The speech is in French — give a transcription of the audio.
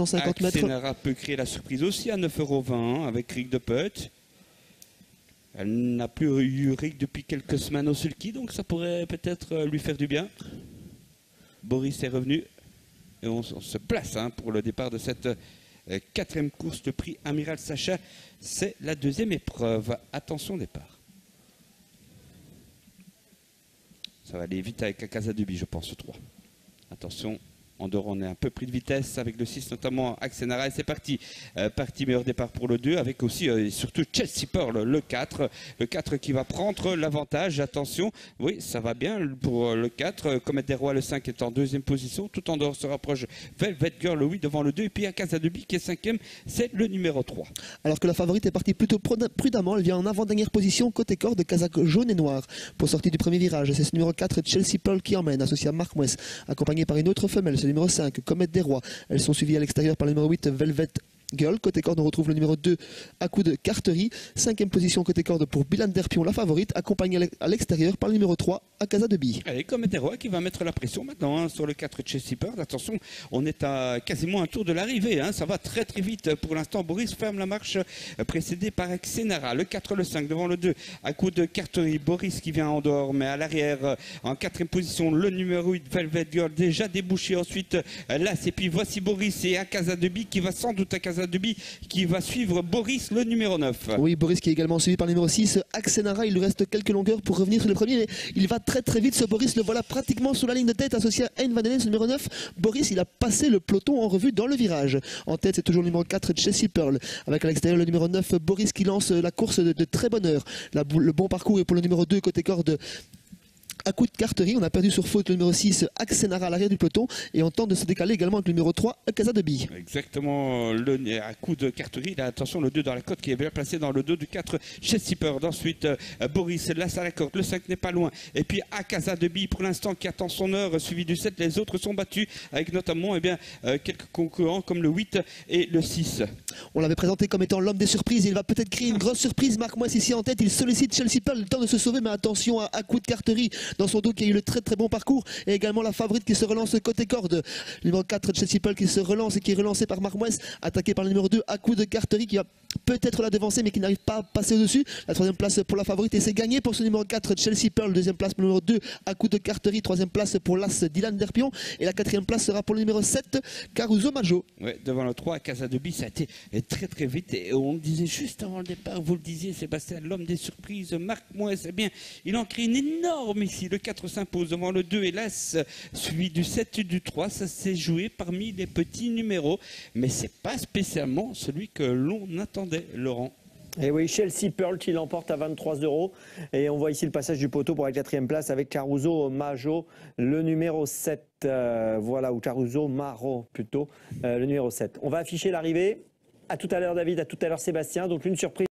750 mètres. Axenara peut créer la surprise aussi à 9,20 € avec Rick de Put. Elle n'a plus eu Rick depuis quelques semaines au sulky, donc ça pourrait peut-être lui faire du bien. Boris est revenu et on se place pour le départ de cette quatrième course, le prix Amiral Sacha. C'est la deuxième épreuve. Attention départ. Ça va aller vite avec la Casa Duby, je pense, 3. Attention. En dehors, on est un peu pris de vitesse avec le 6, notamment Axenara. Et c'est parti. Parti meilleur départ pour le 2, avec aussi et surtout Chelsea Pearl, le 4. Le 4 qui va prendre l'avantage. Attention, oui, ça va bien pour le 4. Comet des Rois, le 5 est en deuxième position. Tout en dehors se rapproche Velvet Girl, le 8 devant le 2. Et puis à Casa Duby qui est cinquième, c'est le numéro 3. Alors que la favorite est partie plutôt prudemment, elle vient en avant-dernière position côté corps de casaque jaune et noir. Pour sortir du premier virage, c'est ce numéro 4, Chelsea Pearl, qui emmène, associé à Mark West, accompagné par une autre femelle, numéro 5, Comet des Rois. Elles sont suivies à l'extérieur par le numéro 8, Velvet Girl. Côté corde, on retrouve le numéro 2, à coup de Carterie. Cinquième position côté corde pour Bilan Derpion, la favorite, accompagnée à l'extérieur par le numéro 3, à Casa Duby. Allez, Comet des Rois qui va mettre la pression maintenant sur le 4 Chelsea Pearl. Attention, on est à quasiment un tour de l'arrivée. Ça va très très vite pour l'instant. Boris ferme la marche, précédé par Axenara. Le 4, le 5 devant le 2, à coup de Carterie. Boris qui vient en dehors, mais à l'arrière, en quatrième position, le numéro 8, Velvet Girl, déjà débouché. Ensuite, Las, et puis voici Boris et à Casa Duby qui va sans doute à Casa Duby, qui va suivre Boris, le numéro 9. Oui, Boris qui est également suivi par le numéro 6, Axenara. Il lui reste quelques longueurs pour revenir sur le premier, mais il va très très vite ce Boris. Le voilà pratiquement sous la ligne de tête, associé à N. Van Ellen, ce numéro 9. Boris, il a passé le peloton en revue dans le virage. En tête, c'est toujours le numéro 4, Chelsea Pearl, avec à l'extérieur le numéro 9, Boris, qui lance la course de très bonne heure. Le bon parcours est pour le numéro 2, côté corde, à coup de Carterie. On a perdu sur faute le numéro 6, Axenara, à l'arrière du peloton, et on tente de se décaler également avec le numéro 3, Casa Duby. Exactement, à coup de Carterie. Là, attention, le 2 dans la côte qui est bien placé dans le 2 du 4, Chelsea Pearl. Ensuite, Boris, là ça raccorde, le 5 n'est pas loin. Et puis à Casa Duby, pour l'instant, qui attend son heure, suivi du 7. Les autres sont battus, avec notamment quelques concurrents comme le 8 et le 6. On l'avait présenté comme étant l'homme des surprises. Il va peut-être créer une grosse surprise. Marc Mois ici en tête. Il sollicite Chelsea Pearl, le temps de se sauver, mais attention à coup de Carterie dans son dos qui a eu le très très bon parcours. Et également la favorite qui se relance côté corde. Le numéro 4, Chelsea Pearl, qui se relance et qui est relancé par Marc Mois, attaqué par le numéro 2, à coup de Carterie, qui va peut-être la devancer mais qui n'arrive pas à passer au-dessus. La troisième place pour la favorite, et c'est gagné pour ce numéro 4, Chelsea Pearl. Deuxième place pour le numéro 2, à coup de Carterie. Troisième place pour l'As, Dylan Derpion. Et la quatrième place sera pour le numéro 7, Caruso Maggio. Ouais, devant le 3, Casa Duby, ça a été très très vite. Et on le disait juste avant le départ, vous le disiez, Sébastien, l'homme des surprises, Marc Mois, c'est bien. Il en crée une énorme ici. Le 4 s'impose devant le 2, hélas, suivi du 7 et du 3. Ça s'est joué parmi les petits numéros. Mais c'est pas spécialement celui que l'on attendait, Laurent. Et oui, Chelsea Pearl qui l'emporte à 23 €. Et on voit ici le passage du poteau pour la quatrième place avec Caruso Maggio, le numéro 7. Voilà, ou Caruso Maro plutôt, le numéro 7. On va afficher l'arrivée. À tout à l'heure David, à tout à l'heure Sébastien. Donc une surprise.